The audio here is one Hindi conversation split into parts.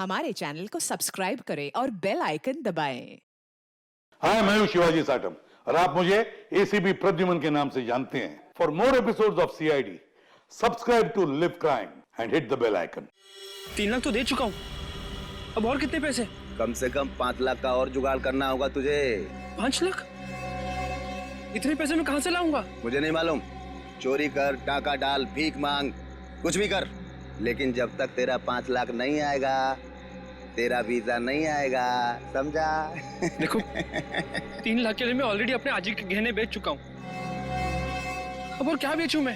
हमारे चैनल को सब्सक्राइब करें और बेल आइकन दबाएं। हाय, मैं हूं शिवाजी साटम और आप मुझे एसीपी प्रद्युमन के नाम से जानते हैं। For more episodes of CID, subscribe to Liv Crime and hit the bell icon. 3 lakh तो दे चुका हूँ, अब और कितने पैसे? कम से कम 5 लाख का और जुगाड़ करना होगा तुझे। 5 लाख? इतने पैसे मैं कहाँ से लाऊंगा? मुझे नहीं मालूम, चोरी कर, टाका डाल, भीख मांग, कुछ भी कर, लेकिन जब तक तेरा 5 लाख नहीं आएगा, तेरा वीजा नहीं आएगा, समझा? देखो 3 लाख के लिए मैं ऑलरेडी अपने आजी के गहने बेच चुका हूँ, अब और क्या बेचूं मैं?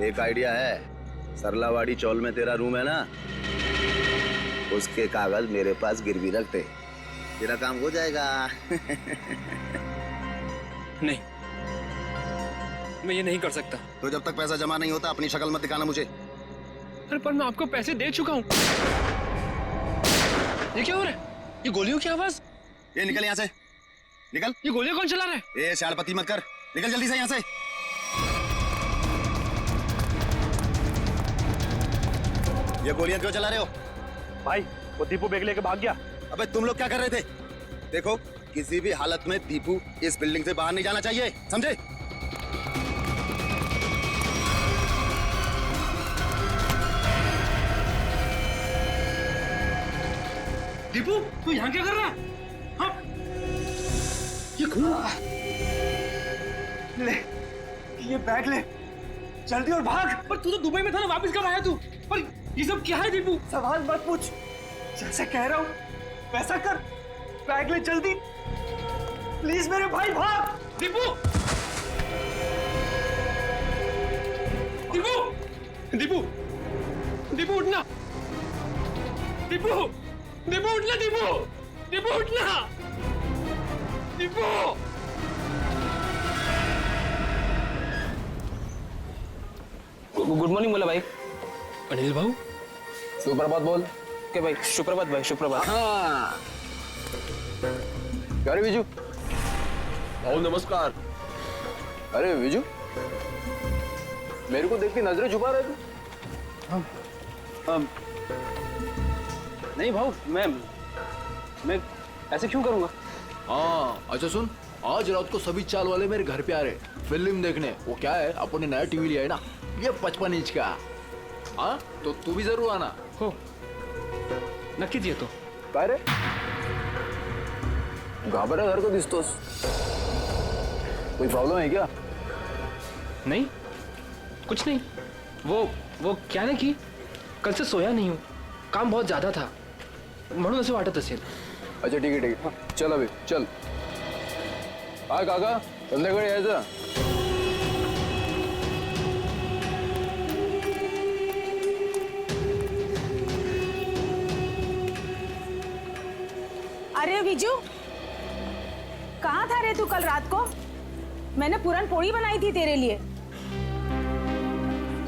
एक आइडिया है, सरलावाड़ी चौल में तेरा रूम है ना, उसके कागज मेरे पास गिरवी रख दे, तेरा काम हो जाएगा। नहीं, मैं ये नहीं कर सकता। तो जब तक पैसा जमा नहीं होता अपनी शक्ल मत दिखाना मुझे। अरे पर मैं आपको पैसे दे चुका हूँ। ये क्या हो रहा है? ये गोलियों की आवाज? ये निकल यहाँ से, निकल। ये गोलियां कौन चला रहा है? ए शाड़पति मत कर, निकल जल्दी से यहाँ से। ये गोलियां क्यों चला रहे हो? भाई वो दीपू बैग लेके भाग गया। अबे तुम लोग क्या कर रहे थे? देखो किसी भी हालत में दीपू इस बिल्डिंग से बाहर नहीं जाना चाहिए, समझे? दीपू तू यहाँ क्या कर रहा है? हाँ? ये खून? ले ये बैग ले, जल्दी और भाग। पर तू तो दुबई में था ना, वापस कब आया तू? पर ये सब क्या है दीपू? सवाल मत पूछ, जैसे कह रहा हूँ वैसा कर। बैग ले जल्दी, प्लीज मेरे भाई, भाग। दीपू! दीपू! दीपू! दीपू उठना! दीपू! दीपू उठना दीपू! दीपू उठना! दीपू! गुड मॉर्निंग बोला भाई। अनिल भाऊ? सुप्रभात बोल के भाई। सुप्रभात भाई, सुप्रभात। हाँ। अरे विजू। भाऊ नमस्कार। अरे विजू, मेरे को देख के नजरें छुपा रहे थे। नहीं भाऊ, मैं ऐसे क्यों करूंगा? हाँ अच्छा सुन, आज रात को सभी चाल वाले मेरे घर पे आ रहे फिल्म देखने। वो क्या है, अपन ने नया टीवी लिया है ना, ये 55 इंच का। हाँ तो तू भी जरूर आना। हो नक्कीच येतो। काय रे घाबरल्यासारखं दिसतोस, कोई प्रॉब्लम है क्या? नहीं, कुछ नहीं। वो क्या ना कि कल से सोया नहीं हूँ, काम बहुत ज्यादा था म्हणून असं वाटत असेल। अच्छा ठीक है, हाँ, चल अभी चल। हा काका, संध्याकाळी यायचं। अरे विजू, कहाँ था रे तू कल रात को? मैंने पूरन पोड़ी बनाई थी तेरे लिए।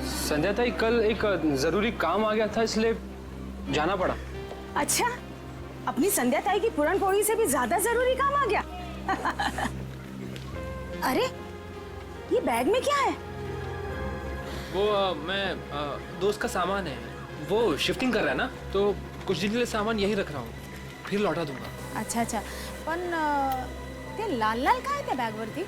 संध्या ताई, कल एक जरूरी काम आ गया था इसलिए जाना पड़ा। अच्छा, अपनी संध्या ताई की पूरन पोड़ी से भी ज्यादा जरूरी काम आ गया। अरे ये बैग में क्या है? वो मैं दोस्त का सामान है, वो शिफ्टिंग कर रहा है ना, तो कुछ दिन के लिए सामान यही रख रहा हूँ, फिर लौटा दूंगा। अच्छा अच्छा, पण ते लाल लाल काय त्या बैग वरती?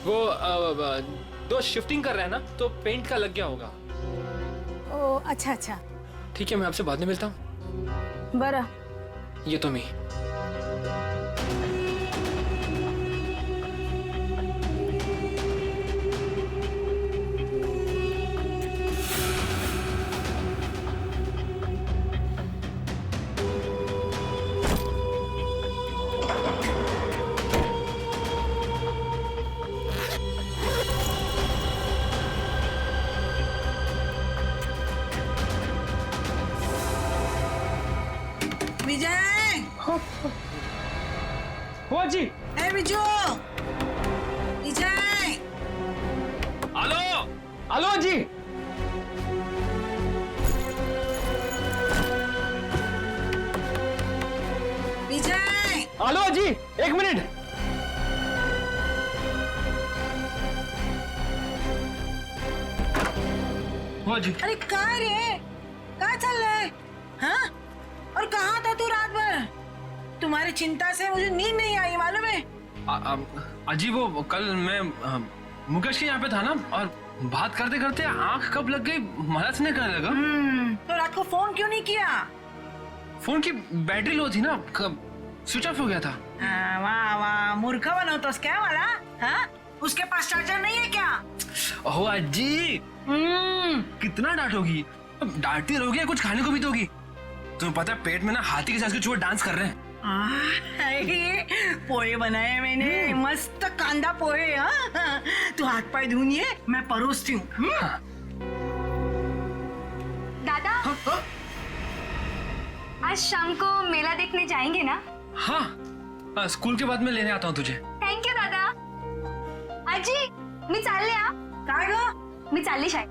वो दोस्त शिफ्टिंग कर रहा है ना, तो पेंट का लग गया होगा। ओ अच्छा अच्छा, ठीक है, मैं आपसे बाद में मिलता हूँ। बरं। ये तो मैं। विजय, हुआ जी। ए विजू, विजय, हेलो हेलो अजी। विजय हेलो अजी, एक मिनट। वो अजी, अरे कहाँ रे कहाँ चल रहा है हाँ और कहाँ था तू रात भर तुम्हारी चिंता से मुझे नींद नहीं आई मालूम है अजी वो कल मैं मुकेश के यहाँ पे था ना, और बात करते करते आंख कब लग गई मदद नहीं करने लगा। तो रात को फोन क्यों नहीं किया फोन की बैटरी लो थी ना, स्विच ऑफ हो गया था। वाह वाह मूर्ख बनोतोस क्या वाला हाँ उसके पास चार्जर नहीं है क्या ओह अजी, कितना डांटोगी? अब डांटती रहोगी, कुछ खाने को भी दोगी? तुम्हें पता है पेट में ना हाथी के साथ के चूहे डांस कर रहे हैं। पोहे बनाए मैंने मस्त कांदा पोहे हाँ तू हाथ पाए धुनिए मैं परोसती हूँ दादा आज शाम को मेला देखने जाएंगे ना? हाँ, स्कूल के बाद मैं लेने आता हूँ तुझे। थँक यू दादा. आजी मी चालले हा. काय ग मी चालली शाळेत.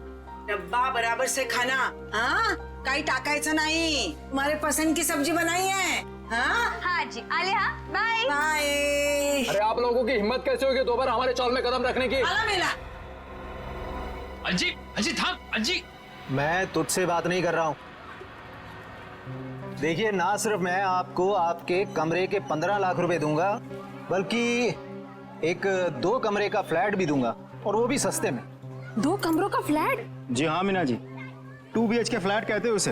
डब्बा बराबर से खाना हाँ काही टाकायचं नाही तुम्हारे पसंद की सब्जी बनाई है हाँ हाँ आजी आले हा. बाय बाय अरे आप लोगों की हिम्मत कैसे होगी दोबारा हमारे चौल में कदम रखने की? आला मेला अजी अजी थाम अजी। मैं तुझसे बात नहीं कर रहा हूँ। देखिए ना सिर्फ मैं आपको आपके कमरे के 15 लाख रुपए दूंगा बल्कि एक 2 कमरे का फ्लैट भी दूंगा और वो भी सस्ते में। 2 कमरों का फ्लैट? जी हाँ मीना जी, 2 BHK फ्लैट कहते हैं उसे।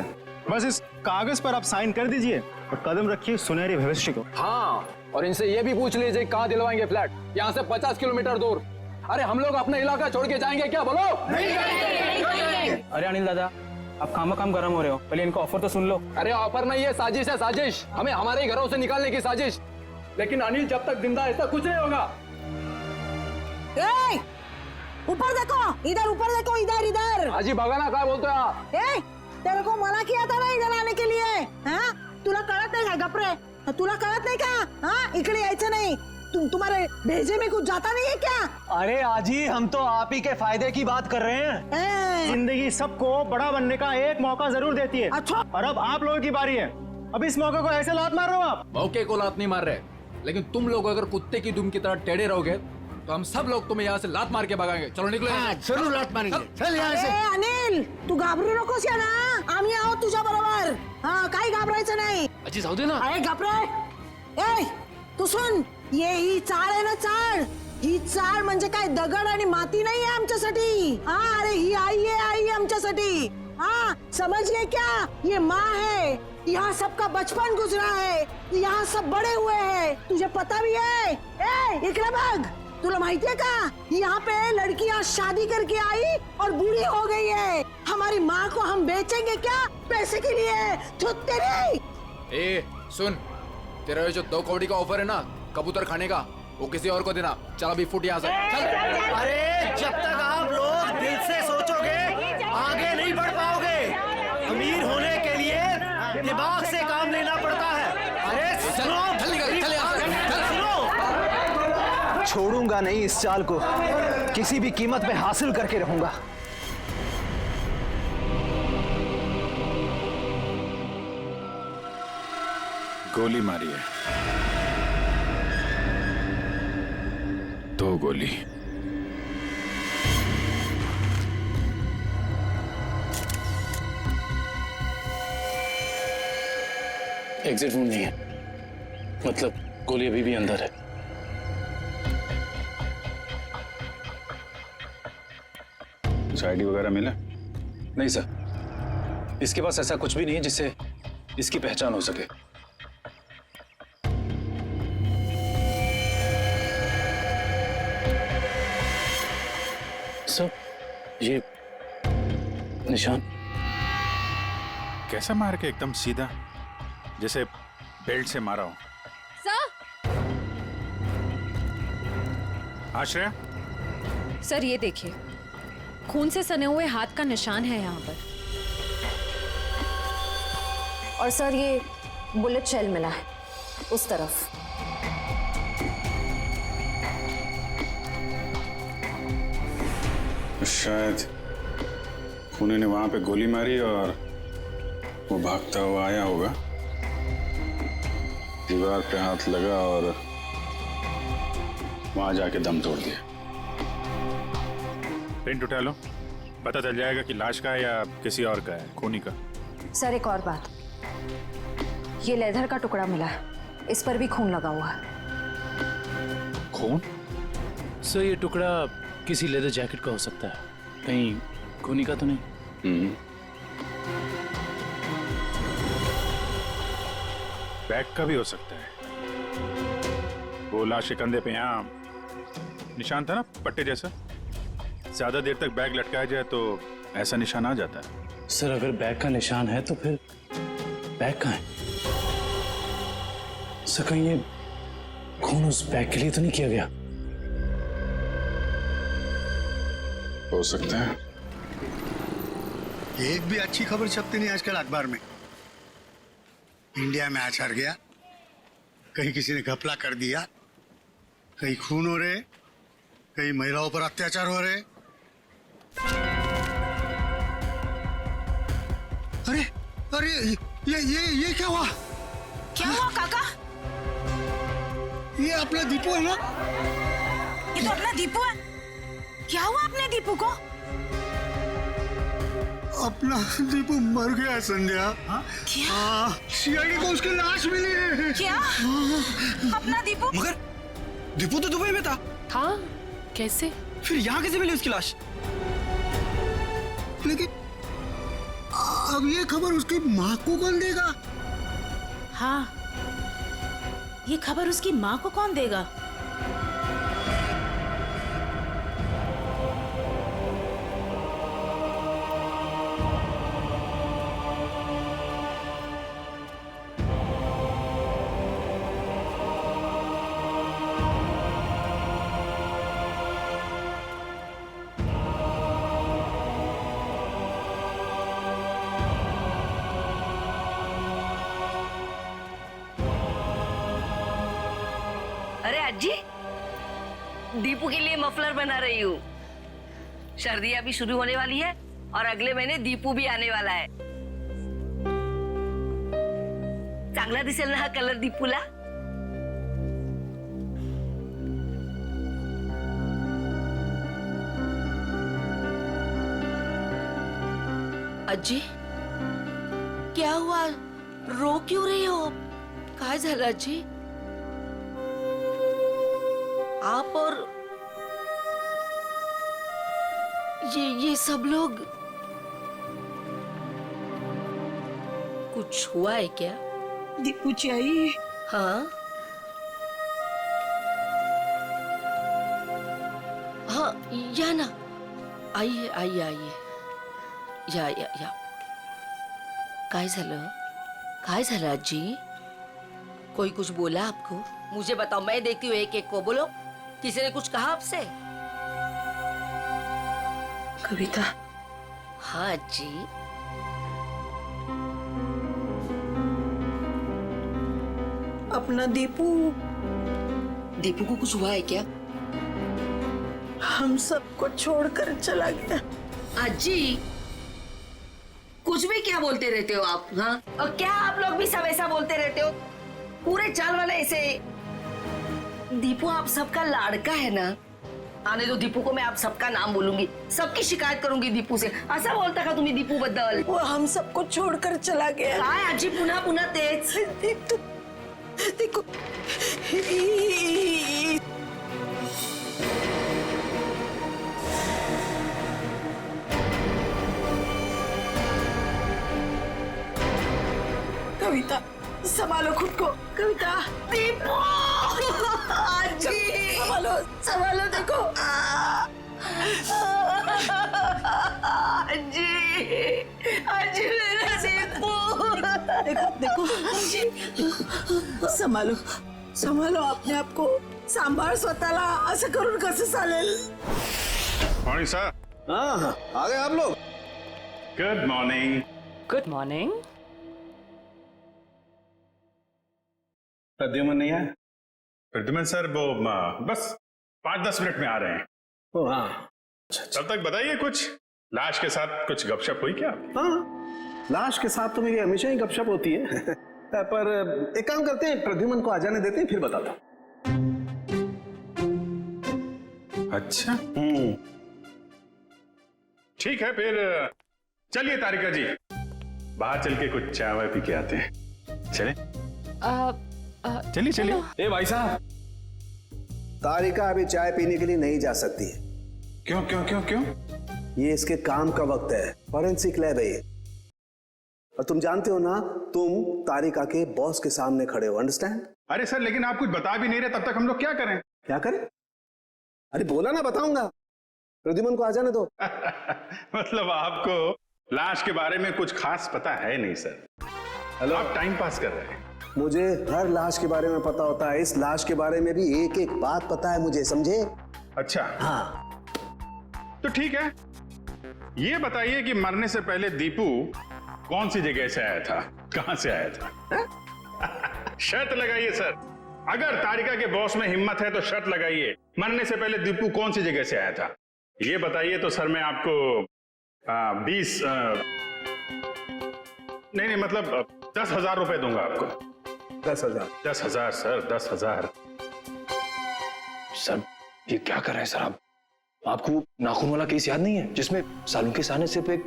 बस इस कागज पर आप साइन कर दीजिए और कदम रखिए सुनहरे भविष्य को। हाँ, और इनसे ये भी पूछ लीजिए कहाँ दिलवाएंगे फ्लैट, यहाँ से 50 किलोमीटर दूर। अरे हम लोग अपना इलाका छोड़ के जाएंगे क्या? बोलो। अरे अनिल दादा, आप काम गरम हो रहे हो, पहले इनका ऑफर तो सुन लो। अरे ऑफर नहीं है, साजिश है साजिश, हमें हमारे घरों से निकालने की साजिश। लेकिन अनिल जब तक जिंदा है ऐसा कुछ नहीं होगा। ऊपर देखो, इधर ऊपर देखो, इधर इधर। हाजी बघा ना काय बोलतोय हा? तेरे को मना किया था ना इधर आने के लिए हाँ तुला कळत नाही का गपरे? तुला कळत नाही का हाँ इकडे यायचं नहीं? तुम्हारे भेजे में कुछ जाता नहीं है क्या? अरे आजी हम तो आप ही के फायदे की बात कर रहे हैं। जिंदगी सबको बड़ा बनने का एक मौका जरूर देती है। अच्छा। और अब आप लोगों की बारी है। अब इस मौके को ऐसे लात मार रहे हो आप। मौके को लात नहीं मार रहे, लेकिन तुम लोग अगर कुत्ते की दुम की तरह टेढ़े रहोगे तो हम सब लोग तुम्हें यहाँ से लात मार के भगाएंगे। चलो निकलो। जरूर लात मारेंगे। चल यहाँ से। अनिल तू घाबरू नकोस या ना, आम्ही आहोत तुझ्या बरोबर हाँ काही घाबरायचं नाही। अजी जाऊ दे ना। अरे घाबरे तू सुन, ये ही चाळ आहे ना चाळ, ही चाळ म्हणजे काय दगड आणि माती नाही आहे आमच्यासाठी हाँ अरे ही आई है आमच्यासाठी हाँ समझ गए क्या? ये माँ है, यहाँ सबका बचपन गुजरा है, यहाँ सब बड़े हुए हैं, तुझे पता भी है। इकडे बघ, तुला माहिती है का यहाँ पे लड़कियाँ शादी करके आई और बूढ़ी हो गई है। हमारी माँ को हम बेचेंगे क्या पैसे के लिए? तो तेरी ए सुन, तेरा ये जो 2 कौड़ी का ऑफर है ना कबूतर खाने का, वो किसी और को देना। चल अभी फुट यहाँ से। चल। अरे जब तक आप लोग दिल से सोचोगे आगे नहीं बढ़ पाओगे। अमीर होने के लिए दिमाग से काम लेना पड़ता है। अरे सुनो, चल निकल, चल यहाँ से। चल। सुनो, छोड़ूंगा नहीं इस चाल को, किसी भी कीमत पे हासिल करके रहूंगा। गोली मारी है, 2 गोली। एग्जिट रूम नहीं है, मतलब गोली अभी भी अंदर है। कुछ आईडी वगैरह मिला? नहीं सर, इसके पास ऐसा कुछ भी नहीं है जिससे इसकी पहचान हो सके। सर ये निशान कैसा मार के एकदम सीधा, जैसे बेल्ट से मारा हो। सर आश्रया, सर ये देखिए, खून से सने हुए हाथ का निशान है यहाँ पर। और सर ये बुलेट शेल मिला है उस तरफ। शायद खूनी ने वहां पे गोली मारी और वो भागता हुआ आया होगा, दीवार पे हाथ लगा और वहां जाके दम तोड़ दिया। प्रिंट उठा लो, पता चल जाएगा कि लाश का है या किसी और का है, खूनी का। सर एक और बात, ये लेदर का टुकड़ा मिला है, इस पर भी खून लगा हुआ है। खून? सर ये टुकड़ा किसी लेदर जैकेट का हो सकता है, कहीं खूनी का तो नहीं? बैग का भी हो सकता है। वो लाश के कंधे पे यहाँ निशान था ना, पट्टे जैसा। ज्यादा देर तक बैग लटकाया जाए तो ऐसा निशान आ जाता है। सर अगर बैग का निशान है तो फिर बैग कहाँ है? सर कहीं ये खून उस बैग के लिए तो नहीं किया गया? हो सकता है। एक भी अच्छी खबर छपती नहीं आजकल अखबार में। इंडिया में आज हार गया, कहीं किसी ने घपला कर दिया, कहीं खून हो रहे, कहीं महिलाओं पर अत्याचार हो रहे। अरे अरे ये क्या हुआ? क्या हुआ काका? ये अपना दीपू है ना? ये तो अपना दीपू है। क्या हुआ अपने दीपू को? अपना दीपू मर गया संध्या। क्या? सीआईडी को उसकी लाश मिली है। क्या? अपना दीपू? मगर दीपू तो दुबई में था। हाँ, कैसे? फिर यहाँ कैसे मिली उसकी लाश? लेकिन अब ये खबर उसकी माँ को कौन देगा? हाँ, ये खबर उसकी माँ को कौन देगा? अरे अज्जी, दीपू के लिए मफलर बना रही हूँ। सर्दियाँ भी शुरू होने वाली है और अगले महीने दीपू भी आने वाला है। चांगला दिसेल ना हा कलर दीपूला? अज्जी, क्या हुआ? रो क्यों रही हो? काय झालं अज्जी? आप और ये सब लोग, कुछ हुआ है क्या? दीपू चाहिए। हाँ हाँ, या ना, आइए आइए आइए, या काय झालं? काय झालं अज्जी? कोई कुछ बोला आपको? मुझे बताओ, मैं देखती हूँ एक एक को। बोलो, किसी ने कुछ कहा आपसे? कविता। हाँ जी। अपना दीपू को कुछ हुआ है क्या? हम सबको छोड़कर चला गया। अज्जी, कुछ भी क्या बोलते रहते हो आप? हाँ, और क्या आप लोग भी सब ऐसा बोलते रहते हो? पूरे चाल वाले ऐसे। दीपू आप सबका लाड़का है ना? आने दो दीपू को, मैं आप सबका नाम बोलूंगी, सबकी शिकायत करूंगी दीपू से। ऐसा बोलता का तुम्ही दीपू बद्दल? वो हम सबको छोड़कर चला गया। काय आजी पुन्हा पुन्हा तेच? देखो कविता, संभालो खुद को। कविता, दीपू आजी, संभालो देखो। आजी मेरा दीपू। देखो संभालो अपने आप को, सांभाळ स्वतःला। असं करून कसं चालेल? Morning sir. हाँ, आ गए आप लोग। Good morning. Good morning. Pradyuman नहीं है? प्रद्युमन सर वो बस 5-10 मिनट में आ रहे हैं। हाँ, तब तक बताइए कुछ, लाश के साथ कुछ गपशप हुई क्या? हाँ, लाश के साथ तो मेरी हमेशा ही गपशप होती है। पर एक काम करते हैं, प्रद्युमन को आ जाने देते हैं, फिर बताता हूं। अच्छा, ठीक है फिर चलिए तारिका जी, बाहर चल के कुछ चाय वाय पी के आते हैं। चले? चलिए चलिए। ए भाई साहब, तारिका अभी चाय पीने के लिए नहीं जा सकती है। क्यों क्यों क्यों क्यों? ये इसके काम का वक्त है, फॉरेंसिक लैब है ये। और तुम जानते हो ना, तुम तारिका के बॉस के सामने खड़े हो, अंडरस्टैंड? अरे सर, लेकिन आप कुछ बता भी नहीं रहे, तब तक हम लोग क्या करें? क्या करें? अरे बोला ना, बताऊंगा। प्रद्युमन को आ जाने दो। मतलब आपको लाश के बारे में कुछ खास पता है नहीं सर? हेलो, आप टाइम पास कर रहे हैं। मुझे हर लाश के बारे में पता होता है, इस लाश के बारे में भी एक एक बात पता है मुझे, समझे? अच्छा हाँ, तो ठीक है, ये बताइए कि मरने से पहले दीपू कौन सी जगह से आया था, कहां से आया था? शर्त लगाइए सर, अगर तारिका के बॉस में हिम्मत है तो शर्त लगाइए, मरने से पहले दीपू कौन सी जगह से आया था, ये बताइए तो सर मैं आपको 20 नहीं मतलब 10,000 रुपए दूंगा आपको। 10,000? 10,000 सर, 10,000। सर ये क्या कर रहे हैं सर आप? आपको वो नाखून वाला केस याद नहीं है जिसमें सालों के सामने सिर्फ एक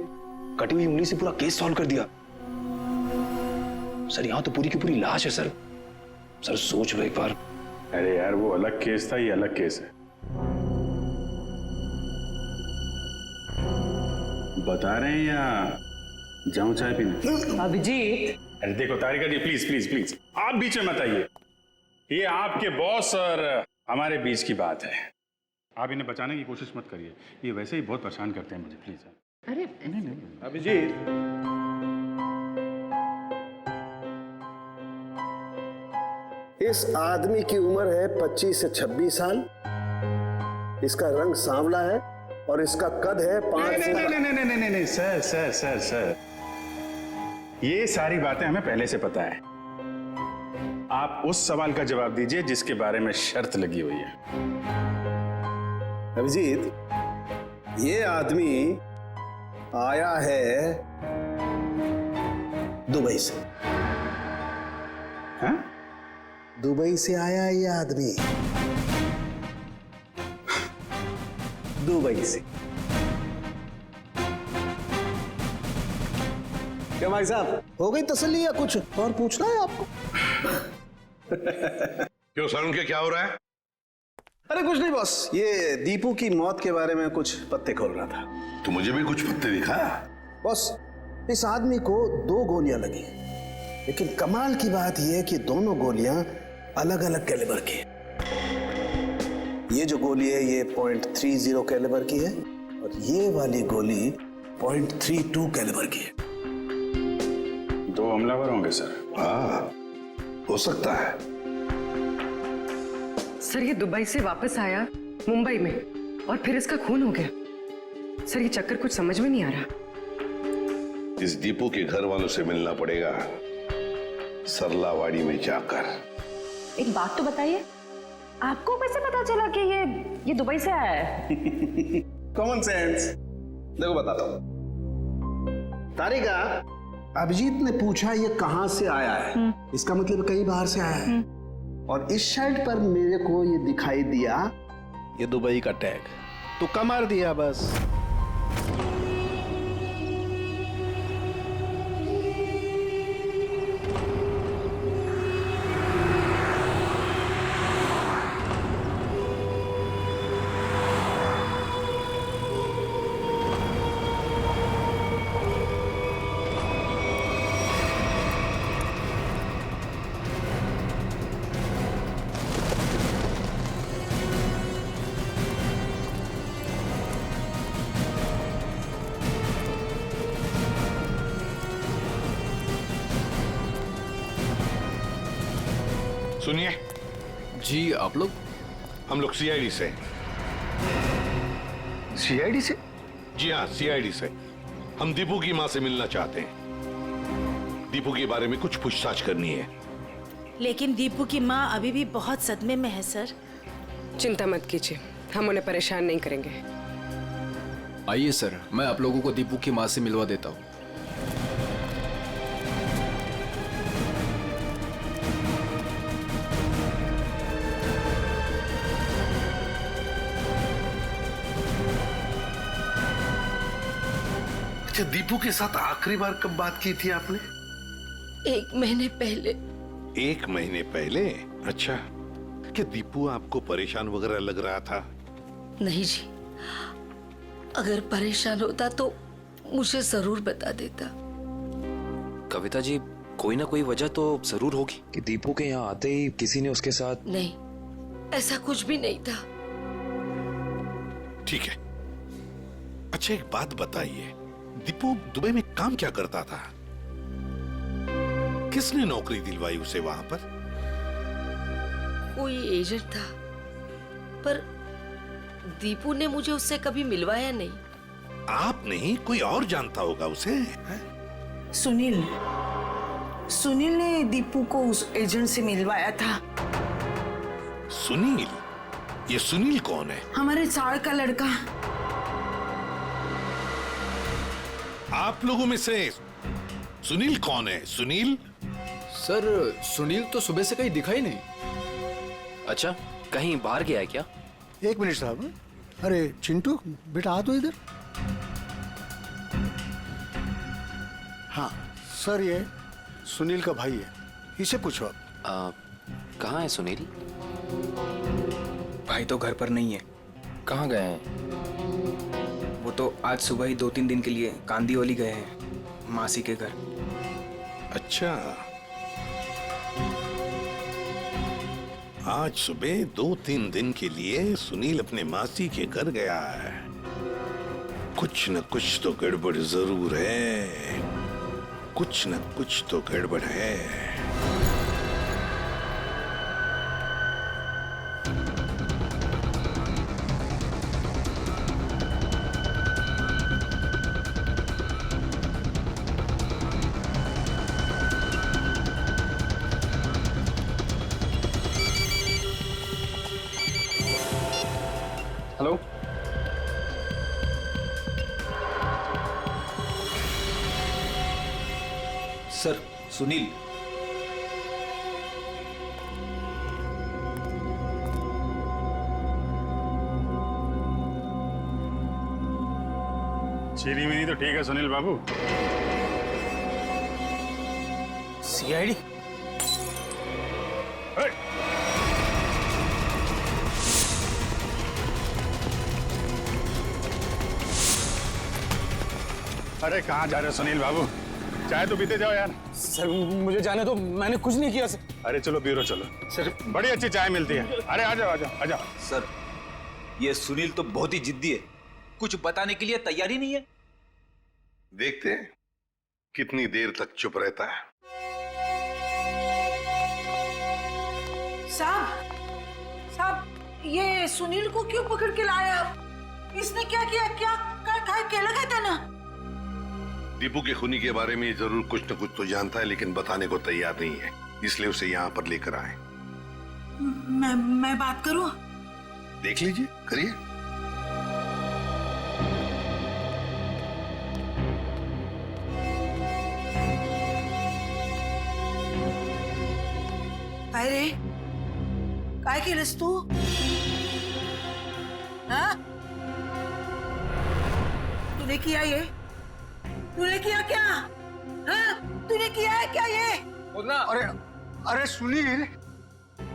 कटी हुई उंगली से पूरा केस सॉल्व कर दिया? सर यहाँ तो पूरी की पूरी लाश है सर। सर सोच लो एक बार। अरे यार, वो अलग केस था, ये अलग केस है। बता रहे हैं या जाऊं चाय पीने? अभिजीत, अरे देखो तारिका जी, प्लीज प्लीज प्लीज, आप बीच में मत आइए। ये आपके बॉस और हमारे बीच की बात है, आप इन्हें बचाने की कोशिश मत करिए, ये वैसे ही बहुत परेशान करते हैं मुझे, प्लीज। अरे नहीं अभिजीत, इस आदमी की उम्र है 25 से 26 साल, इसका रंग सांवला है और इसका कद है 5 से... नहीं सर सर सर सर, ये सारी बातें हमें पहले से पता है। आप उस सवाल का जवाब दीजिए जिसके बारे में शर्त लगी हुई है। अभिजीत, ये आदमी आया है दुबई से। हाँ? दुबई से आया है ये आदमी, दुबई से। क्या भाई साहब, हो गई तसल्ली या कुछ और पूछना है आपको? क्यों सर, उनके क्या हो रहा है? अरे कुछ नहीं बॉस, ये दीपू की मौत के बारे में कुछ पत्ते खोल रहा था। तो मुझे भी कुछ पत्ते दिखा। बॉस, इस आदमी को 2 गोलियां लगी, लेकिन कमाल की बात यह है कि दोनों गोलियां अलग अलग कैलिबर की है। ये जो गोली है ये .30 कैलिबर की है और ये वाली गोली .32 कैलिबर की है। 2 हमलावर होंगे सर। हाँ, हो सकता है। सर ये दुबई से वापस आया मुंबई में और फिर इसका खून हो गया। सर ये चक्कर कुछ समझ में नहीं आ रहा। इस दीपू के घर वालों से मिलना पड़ेगा, सरलावाड़ी में जाकर। एक बात तो बताइए, आपको कैसे पता चला कि ये दुबई से आया है? Common sense. देखो बताता हूं। तारिका, अभिजीत ने पूछा ये कहां से आया है, इसका मतलब कहीं बाहर से आया है। और इस शर्ट पर मेरे को ये दिखाई दिया, ये दुबई का टैग, तुक्का मार दिया बस। सुनिए जी, आप लोग? हम लोग सीआईडी से। सीआईडी से? जी हाँ, सीआईडी से। हम दीपू की माँ से मिलना चाहते हैं, दीपू के बारे में कुछ पूछताछ करनी है। लेकिन दीपू की माँ अभी भी बहुत सदमे में है सर। चिंता मत कीजिए, हम उन्हें परेशान नहीं करेंगे। आइए सर, मैं आप लोगों को दीपू की माँ से मिलवा देता हूँ। अच्छा, दीपू के साथ आखिरी बार कब बात की थी आपने? 1 महीने पहले। 1 महीने पहले? अच्छा, क्या दीपू आपको परेशान वगैरह लग रहा था? नहीं जी, अगर परेशान होता तो मुझे जरूर बता देता। कविता जी, कोई ना कोई वजह तो जरूर होगी कि दीपू के यहाँ आते ही किसी ने उसके साथ। नहीं, ऐसा कुछ भी नहीं था। ठीक है। अच्छा, एक बात बताइए, दीपू दुबई में काम क्या करता था? किसने नौकरी दिलवाई उसे वहां पर? कोई एजेंट था, पर दीपू ने मुझे उससे कभी मिलवाया नहीं। आप नहीं, कोई और जानता होगा उसे? सुनील सुनील ने दीपू को उस एजेंट से मिलवाया था। सुनील? ये सुनील कौन है? हमारे चाड़ का लड़का। आप लोगों में से सुनील कौन है? सुनील? सर, सुनील तो सुबह से कहीं दिखा ही नहीं। अच्छा, कहीं बाहर गया है क्या? 1 मिनट साहब। अरे चिंटू बेटा, आ तो इधर। हाँ सर, ये सुनील का भाई है, इसे पूछो आप। कहाँ है सुनील? भाई तो घर पर नहीं है। कहाँ गए हैं? वो तो आज सुबह ही 2-3 दिन के लिए कांदीवली गए हैं, मासी के घर। अच्छा, आज सुबह 2-3 दिन के लिए सुनील अपने मासी के घर गया है। कुछ न कुछ तो गड़बड़ जरूर है, कुछ न कुछ तो गड़बड़ है। Hello, sir, Sunil. चीनी मिनी तो ठीक है सुनील बाबू। सीआईडी? अरे कहाँ जा रहे हो सुनील बाबू? चाय तो पीते जाओ यार। सर, मुझे जाने दो, मैंने कुछ नहीं किया सर। अरे चलो ब्यूरो चलो सर, बड़ी अच्छी चाय मिलती है। अरे आ जाओ आ जाओ आ जाओ। सर, ये सुनील तो बहुत ही जिद्दी है, कुछ बताने के लिए तैयार ही नहीं है। देखते हैं कितनी देर तक चुप रहता है। साहब, ये सुनील को क्यों पकड़ के लाया आप? इसने क्या किया? क्या लगा था ना? दीपू के खूनी के बारे में जरूर कुछ न कुछ तो जानता है, लेकिन बताने को तैयार नहीं है, इसलिए उसे यहाँ पर लेकर आए। मैं बात करूं? देख लीजिए, करिए। काय रे, काय केलंस तू? हाँ? तूने किया ये? तूने किया क्या? हाँ? तूने किया है क्या ये? अरे सुनील,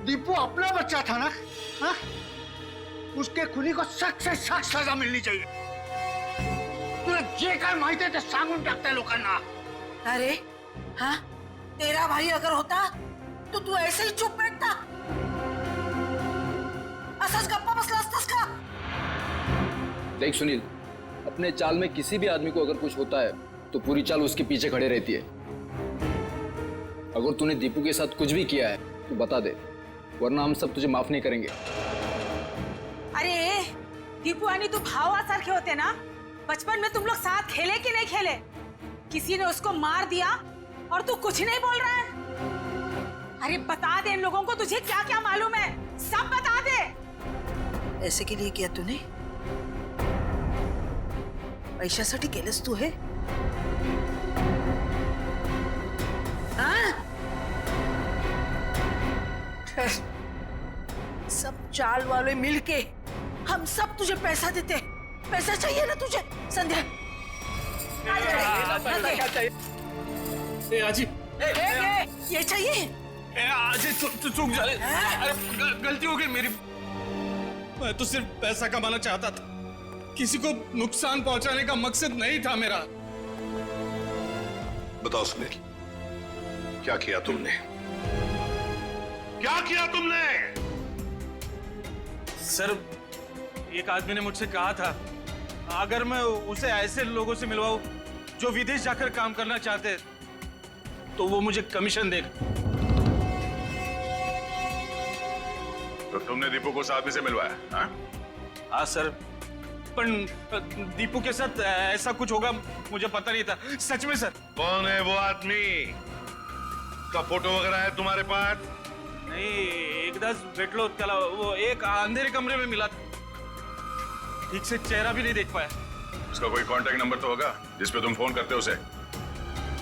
दीपू अपना बच्चा था ना? हाँ? उसके खुनी को सख्त से सख्त सजा मिलनी चाहिए। तुला जे काय माहिती आहे ते सांगून टाकताय लोकांना। अरे हाँ, तेरा भाई अगर होता तो तू ऐसे ही चुप बैठता? असंच गप्पा बसला असतास का? देख सुनील, अपने चाल में किसी भी आदमी को अगर कुछ होता है तो पूरी चाल उसके पीछे खड़े रहती है। अगर तूने दीपू के साथ कुछ भी किया है तो बता दे, वरना हम सब तुझे माफ नहीं करेंगे। अरे दीपू आणि तू भावासारखे होते ना? बचपन में तुम लोग साथ खेले कि नहीं खेले? किसी ने उसको मार दिया और तू कुछ नहीं बोल रहा है? अरे बता दे इन लोगों को, तुझे क्या क्या मालूम है, सब बता दे। ऐसे के लिए किया तूने? पैशासाठी केलंस तू हे? हाँ? सब चाल वाले मिलके हम सब तुझे पैसा देते। पैसा चाहिए ना तुझे संध्या? आजी ये चाहिए? आजी चूक जा गलती हो गई मेरी। मैं तो सिर्फ पैसा कमाना चाहता था, किसी को नुकसान पहुंचाने का मकसद नहीं था मेरा। बताओ सुनील, क्या किया तुमने? क्या किया तुमने? सर, एक आदमी ने मुझसे कहा था अगर मैं उसे ऐसे लोगों से मिलवाऊं जो विदेश जाकर काम करना चाहते तो वो मुझे कमीशन देगा। तो तुमने दीपू को उस आदमी से मिलवाया? हाँ सर, पर दीपू के साथ ऐसा कुछ होगा मुझे पता नहीं था, सच में सर। कौन है वो आदमी? का फोटो वगैरह है तुम्हारे पास? नहीं, एकदाच भेटलो त्याला, वो एक अंधेरे कमरे में मिला था, ठीक से चेहरा भी नहीं देख पाया। उसका कोई कांटेक्ट नंबर तो होगा जिस पे तुम फोन करते हो उसे?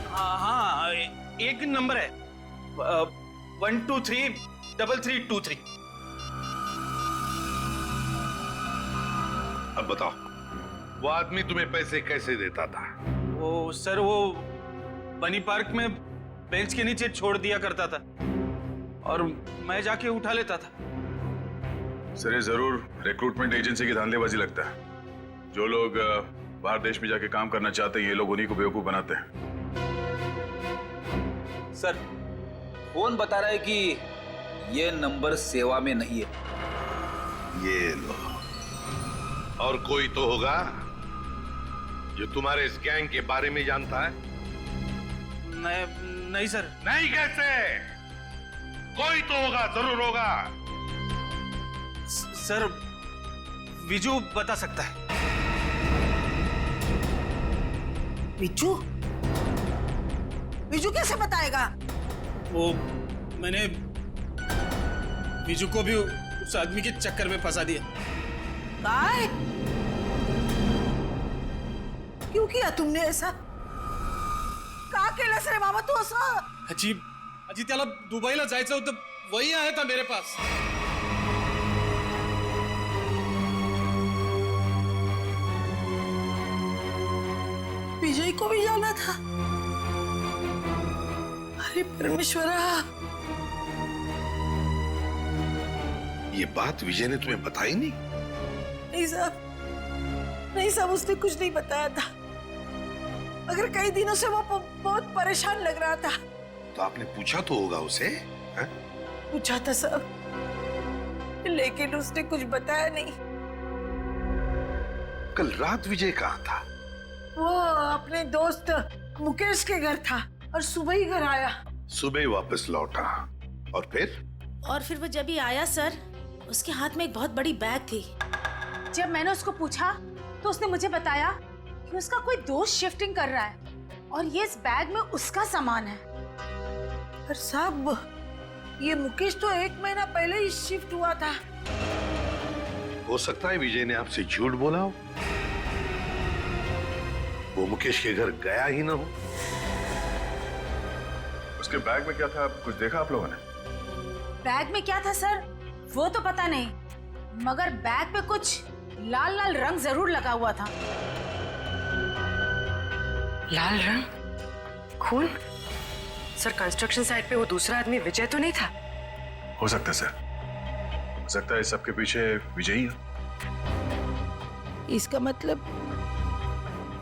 हाँ, एक नंबर है 1233323। अब बताओ, वो आदमी तुम्हें पैसे कैसे देता था? वो सर, वो बनी पार्क में बेंच के नीचे छोड़ दिया करता था और मैं जाके उठा लेता था। सर, ये जरूर रिक्रूटमेंट एजेंसी की धांधलेबाजी लगता है। जो लोग बाहर देश में जाके काम करना चाहते हैं, ये लोग उन्हीं को बेवकूफ बनाते हैं। सर, फोन बता रहा है कि ये नंबर सेवा में नहीं है। ये लो। और कोई तो होगा जो तुम्हारे इस गैंग के बारे में जानता है? नहीं सर। नहीं कैसे? कोई तो होगा, जरूर होगा। सर, विजू बता सकता है। विजू? विजू कैसे बताएगा? वो मैंने विजू को भी उस आदमी के चक्कर में फंसा दिया। काय? क्यों किया तुमने ऐसा? का केलंस रे बाबा तू असं? अजी त्याला दुबईला जायचं होतं, वही आया था मेरे पास। विजय को भी जाना था? अरे परमेश्वरा, ये बात विजय ने तुम्हें बताई नहीं? नहीं साहब, नहीं साहब, उसने कुछ नहीं बताया था, मगर कई दिनों से वो बहुत परेशान लग रहा था। तो आपने पूछा तो होगा उसे? है? पूछा था साहब, लेकिन उसने कुछ बताया नहीं। कल रात विजय कहाँ था? वो अपने दोस्त मुकेश के घर था और सुबह ही घर आया। सुबह ही वापस लौटा। और फिर? और फिर वो जब ही आया सर, उसके हाथ में एक बहुत बड़ी बैग थी। जब मैंने उसको पूछा तो उसने मुझे बताया कि उसका कोई दोस्त शिफ्टिंग कर रहा है और ये इस बैग में उसका सामान है। पर साहब, ये मुकेश तो 1 महीना पहले ही शिफ्ट हुआ था। हो सकता है विजय ने आपसे झूठ बोला हो, वो मुकेश के घर गया ही ना हो। उसके बैग में क्या था, कुछ देखा आप लोगों ने? बैग में क्या था सर, वो तो पता नहीं, मगर बैग पे कुछ लाल लाल रंग जरूर लगा हुआ था। लाल रंग? खून? सर, कंस्ट्रक्शन साइट पे वो दूसरा आदमी विजय तो नहीं था? हो सकता है सर, हो सकता है इस सबके पीछे विजय ही है। इसका मतलब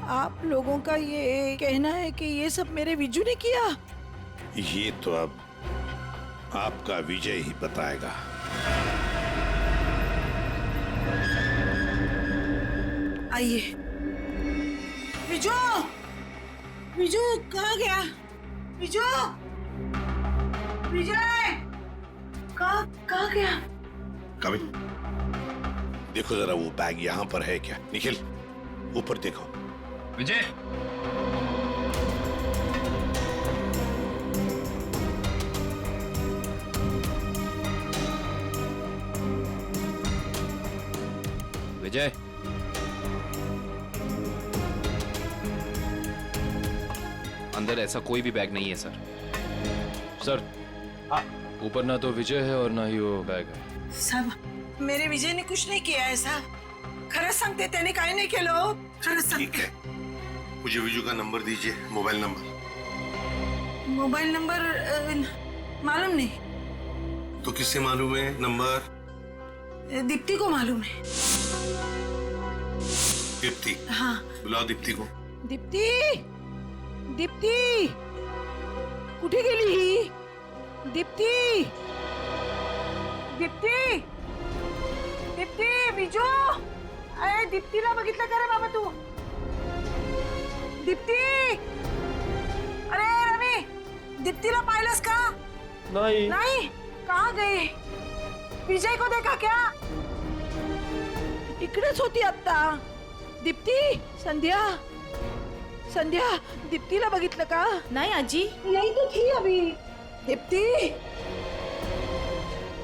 आप लोगों का ये कहना है कि ये सब मेरे विजू ने किया? ये तो अब आपका विजय ही बताएगा। आइए। विजू, विजू कहाँ गया? विजू, विजय कहाँ गया? कविन, देखो जरा वो बैग यहाँ पर है क्या? निखिल, ऊपर देखो। विजय, विजय, अंदर ऐसा कोई भी बैग नहीं है सर। सर ऊपर ना तो विजय है और ना ही वो बैग है। साहब मेरे विजय ने कुछ नहीं किया है साहब, खरंच सांगते त्याने काय नाही केलं हो, खरंच सांगते। मुझे विजू का नंबर दीजिए, मोबाइल नंबर। मोबाइल नंबर मालूम नहीं। तो किससे मालूम है नंबर? दीप्ति को मालूम है। दीप्ति? हाँ। बुलाओ दीप्ति को। दीप्ति, दीप्ति कुठे गेली ही? दीप्ति, दीप्ति, दीप्ति, विजू, अरे दीप्तीला बघितलं का रे बाबा तू? दीप्ति, अरे रवि, दीप्तीला पाहिलंस का? नहीं। नहीं? कहाँ गई? विजय को देखा क्या? इकडेच होती आता। दीप्ति, संध्या, संध्या, दीप्तीला बघितलं का? नहीं आजी, यही तो थी अभी। दीप्ति,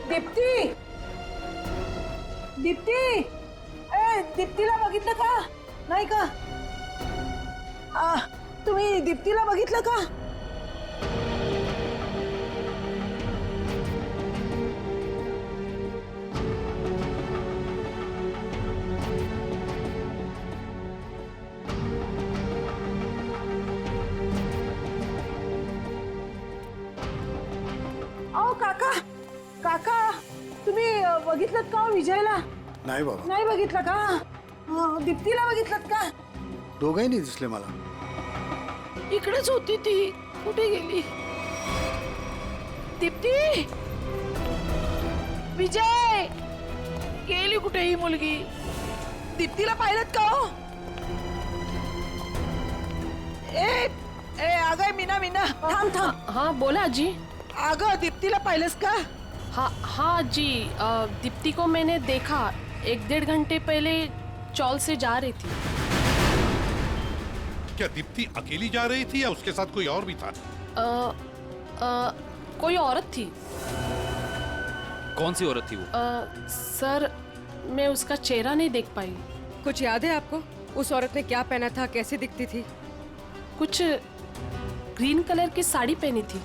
दीप्ति, दीप्ति, ए दीप्तीला बघितलं का? नाही का? तुम्ही दीप्तीला बघितलं का? अहो काका, काका तुम्ही बघितलं का विजयला? नाही बाबा, नाही बघितलं का? दीप्तीला बघितलं का? दोघंही नाही दिसले मला। इकडेच होती ती, कुठे गेली? दीप्ती, विजय गेली कुठे ही मुलगी? दीप्तीला पाहिलं का हो? ए अगं मीना, मीना थांब थांब। हाँ बोला जी। अगं दीप्तीला पाहिलंस का? हाँ जी, दीप्ति को मैंने देखा 1-1.5 घंटे पहले चौल से जा रही थी। क्या दीप्ति अकेली जा रही थी या उसके साथ कोई और भी था? कोई औरत थी। कौन सी औरत थी वो? सर मैं उसका चेहरा नहीं देख पाई। कुछ याद है आपको? उस औरत ने क्या पहना था, कैसे दिखती थी? कुछ ग्रीन कलर की साड़ी पहनी थी।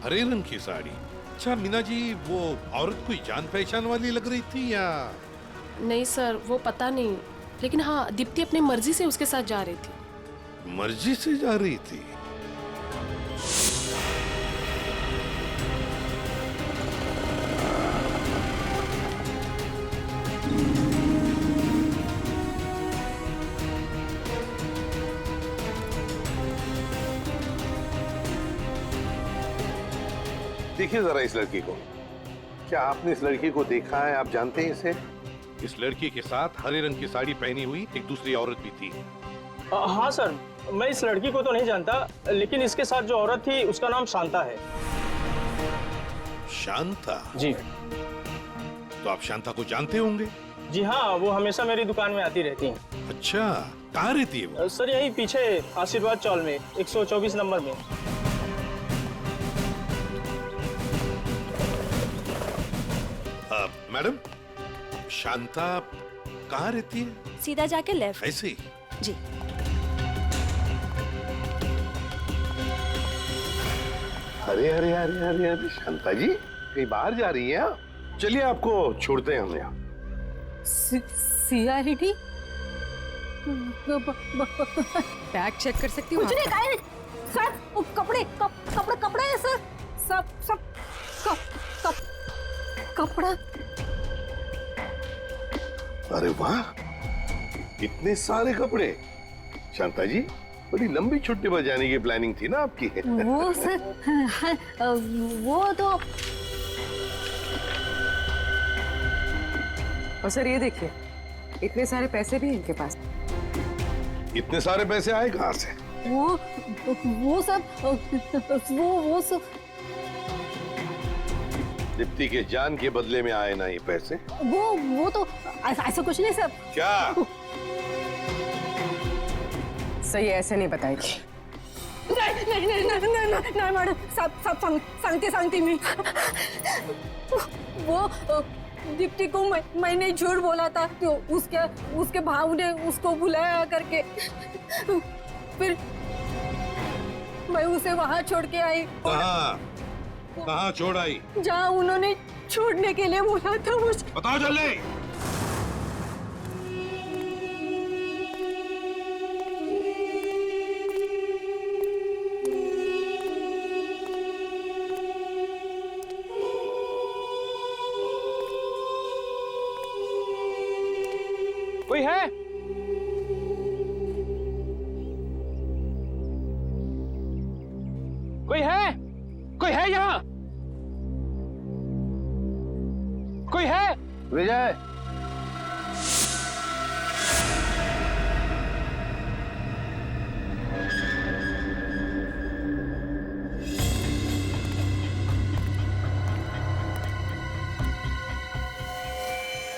हरे रंग की साड़ी? अच्छा मीना जी, वो औरत कोई जान पहचान वाली लग रही थी या? नहीं सर, वो पता नहीं, लेकिन हाँ दीप्ति अपनी मर्जी से उसके साथ जा रही थी। मर्जी से जा रही थी? देखिए जरा इस लड़की को। क्या आपने इस लड़की को देखा है? आप जानते हैं इसे? इस लड़की के साथ हरे रंग की साड़ी पहनी हुई एक दूसरी औरत भी थी। हाँ सर, मैं इस लड़की को तो नहीं जानता, लेकिन इसके साथ जो औरत थी उसका नाम शांता है। शांता? जी। तो आप शांता को जानते होंगे? जी हाँ, वो हमेशा मेरी दुकान में आती रहती हैं। अच्छा, कहाँ रहती है वो? सर यही पीछे आशीर्वाद चौल में 124 नंबर में। मैडम, शांता कहाँ रहती है? सीधा जाके लेफ्ट। ऐसे ही? जी। अरे अरे अरे अरे अरे शांता जी, कहीं बाहर जा रही हैं आप? चलिए आपको छोड़ते हैं हम यहाँ। सीआईडी बैग चेक कर सकती हूँ? कुछ नहीं, काहे नहीं सर, वो कपड़े हैं सर, सब कपड़ा। अरे वाह, इतने सारे कपड़े! शांता जी, बड़ी लंबी छुट्टी पर जाने की प्लानिंग थी ना आपकी? वो सर, वो तो। और सर ये देखिए, इतने सारे पैसे भी इनके पास। इतने सारे पैसे आए कहाँ से? वो सब दीप्ति के जान के बदले में आए ना ये पैसे? वो तो ऐसा कुछ नहीं सर। क्या? सही ऐसे नहीं बताएगी। नहीं मैडम, सब सांगते मी। वो दीप्ति को मैंने झूठ बोला था, तो उसके भाव ने उसको बुलाया करके, मैं उसे वहाँ छोड़ के आई। कहाँ छोड़ आई? जहाँ उन्होंने छोड़ने के लिए बोला था मुझे। बताओ जल्दी। कोई है? कोई है? कोई है यहाँ? कोई है? विजय,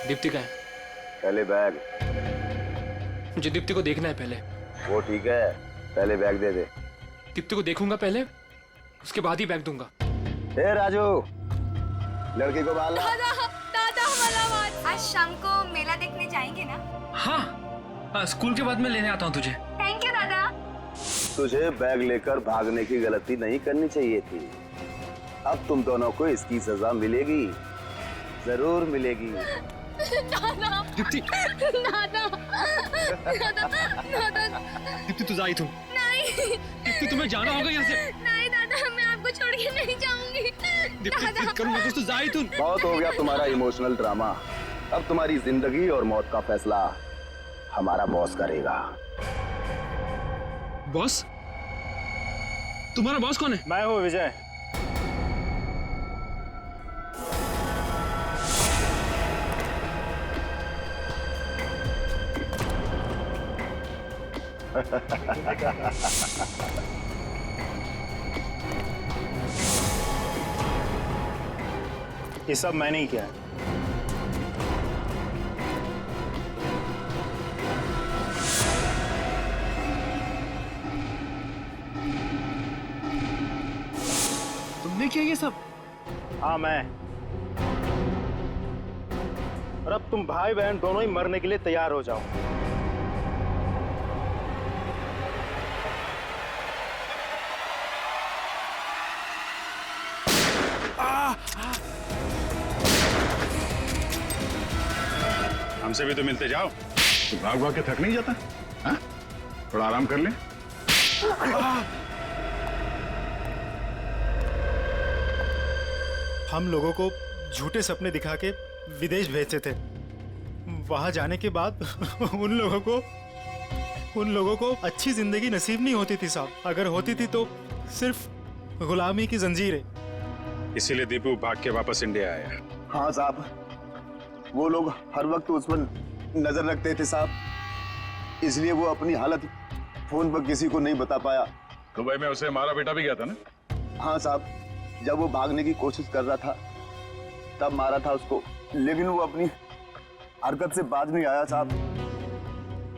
दीप्ति का है। पहले बैग। मुझे दीप्ति को देखना है पहले। वो ठीक है, पहले बैग दे दे। दीप्ति को देखूंगा पहले, उसके बाद ही बैग दूंगा। ए राजू, लड़की को बाल ला। दादा हमारा आज शाम को मेला देखने जाएंगे ना? हाँ, स्कूल के बाद मैं लेने आता हूँ तुझे। थैंक यू दादा। तुझे बैग लेकर भागने की गलती नहीं करनी चाहिए थी। अब तुम दोनों को इसकी सजा मिलेगी, जरूर मिलेगी। दादा। दीप्ति। दादा। दीप्ति तू जा ही तुम। नहीं। दीप्ति तुम्हें जाना होगा यहाँ से। नहीं दादा, मैं आपको छोड़ के नहीं जाऊंगी। दीप्ति करूँगा कुछ तो जा ही तुम। बहुत हो गया तुम्हारा इमोशनल ड्रामा। अब तुम्हारी जिंदगी और मौत का फैसला हमारा बॉस करेगा। बॉस? तुम्हारा बॉस कौन है? मैं हूँ विजय। ये सब मैंने ही किया है। तुमने किया ये सब? हाँ मैं। और अब तुम भाई बहन दोनों ही मरने के लिए तैयार हो जाओ। हमसे भी तो मिलते जाओ। तो भाग भाग के थक नहीं जाता? हाँ? थोड़ा आराम कर ले। हम लोगों को झूठे सपने दिखा के विदेश भेजते थे। वहां जाने के बाद उन लोगों को अच्छी जिंदगी नसीब नहीं होती थी साहब। अगर होती थी तो सिर्फ गुलामी की जंजीरें। इसीलिए दीपू भाग के वापस इंडिया आया। हाँ साहब, वो लोग हर वक्त उस पर नजर रखते थे साहब, इसलिए वो अपनी हालत फोन पर किसी को नहीं बता पाया। दुबई में उसे मारा बेटा भी गया था ना? हाँ साहब, जब वो भागने की कोशिश कर रहा था तब मारा था उसको, लेकिन वो अपनी हरकत से बाज नहीं आया साहब।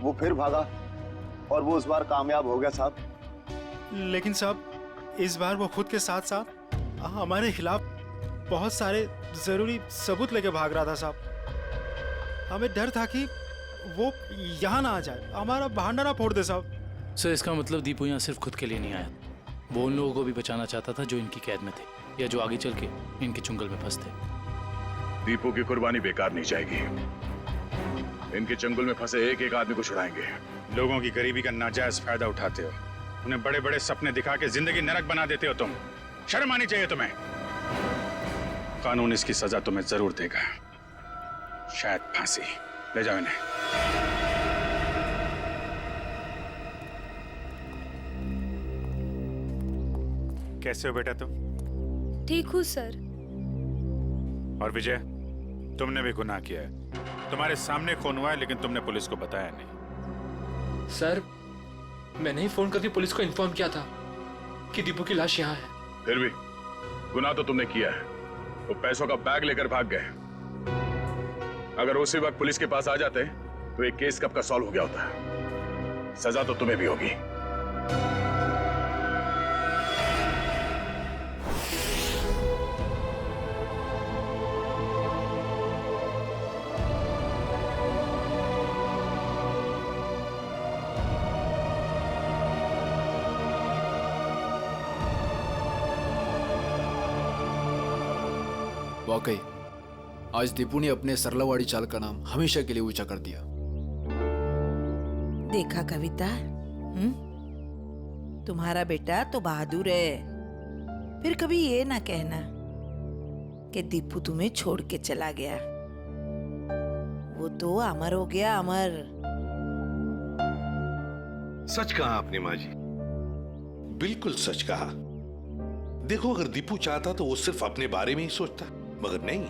वो फिर भागा और वो इस बार कामयाब हो गया साहब। लेकिन साहब इस बार वो खुद के साथ साथ हमारे खिलाफ बहुत सारे जरूरी सबूत लेके भाग रहा था साहब। हमें डर था कि वो यहाँ ना आ जाए, हमारा बहाना ना फोड़ दे साहब। सर इसका मतलब दीपू यहाँ सिर्फ खुद के लिए नहीं आया, वो उन लोगों को भी बचाना चाहता था जो इनकी कैद में थे या जो आगे चल के इनके चुंगल में फंसते। दीपू की कुर्बानी बेकार नहीं जाएगी। इनके चंगुल में फंसे एक एक आदमी को छुड़ाएंगे। लोगों की गरीबी का नाजायज फायदा उठाते हो, उन्हें बड़े बड़े सपने दिखा के जिंदगी नरक बना देते हो तुम। शर्म आनी चाहिए तुम्हें। कानून इसकी सजा तुम्हें जरूर देगा, शायद फांसी। ले जाओ इन्हें। कैसे हो बेटा तुम? ठीक हूँ सर। और विजय, तुमने भी गुनाह किया है। तुम्हारे सामने खून हुआ है लेकिन तुमने पुलिस को बताया नहीं। सर मैंने ही फोन करके पुलिस को इन्फॉर्म किया था कि दीपू की लाश यहाँ है। फिर भी गुनाह तो तुमने किया है। वो पैसों का बैग लेकर भाग गए। अगर उसी वक्त पुलिस के पास आ जाते तो एक केस कब का सॉल्व हो गया होता। सजा तो तुम्हें भी होगी। वाकई आज दीपू ने अपने सरलावाड़ी चाल का नाम हमेशा के लिए ऊंचा कर दिया। देखा कविता, तुम्हारा बेटा तो बहादुर है। फिर कभी ये ना कहना कि दीपू तुम्हें छोड़ के चला गया। वो तो अमर हो गया, अमर। सच कहा आपने माँ जी, बिल्कुल सच कहा। देखो, अगर दीपू चाहता तो वो सिर्फ अपने बारे में ही सोचता, मगर नहीं,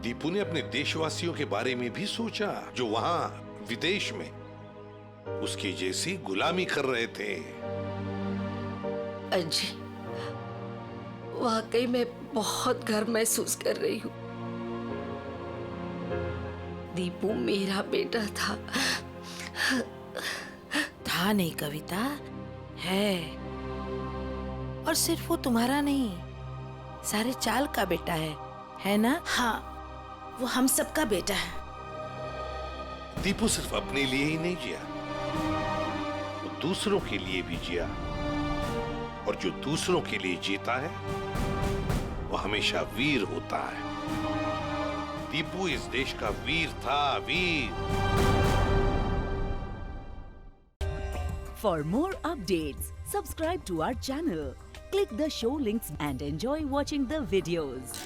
दीपू ने अपने देशवासियों के बारे में भी सोचा जो वहां विदेश में उसकी जैसी गुलामी कर रहे थे। अजी, वाकई मैं बहुत गर्व महसूस कर रही हूँ। दीपू मेरा बेटा था। था नहीं कविता, है। और सिर्फ वो तुम्हारा नहीं, सारे चाल का बेटा है ना? हाँ, वो हम सबका बेटा है। दीपू सिर्फ अपने लिए ही नहीं जिया, वो दूसरों के लिए भी जिया। और जो दूसरों के लिए जीता है वो हमेशा वीर होता है। दीपू इस देश का वीर था, वीर। For more updates, subscribe to our channel, click the show links and enjoy watching the videos.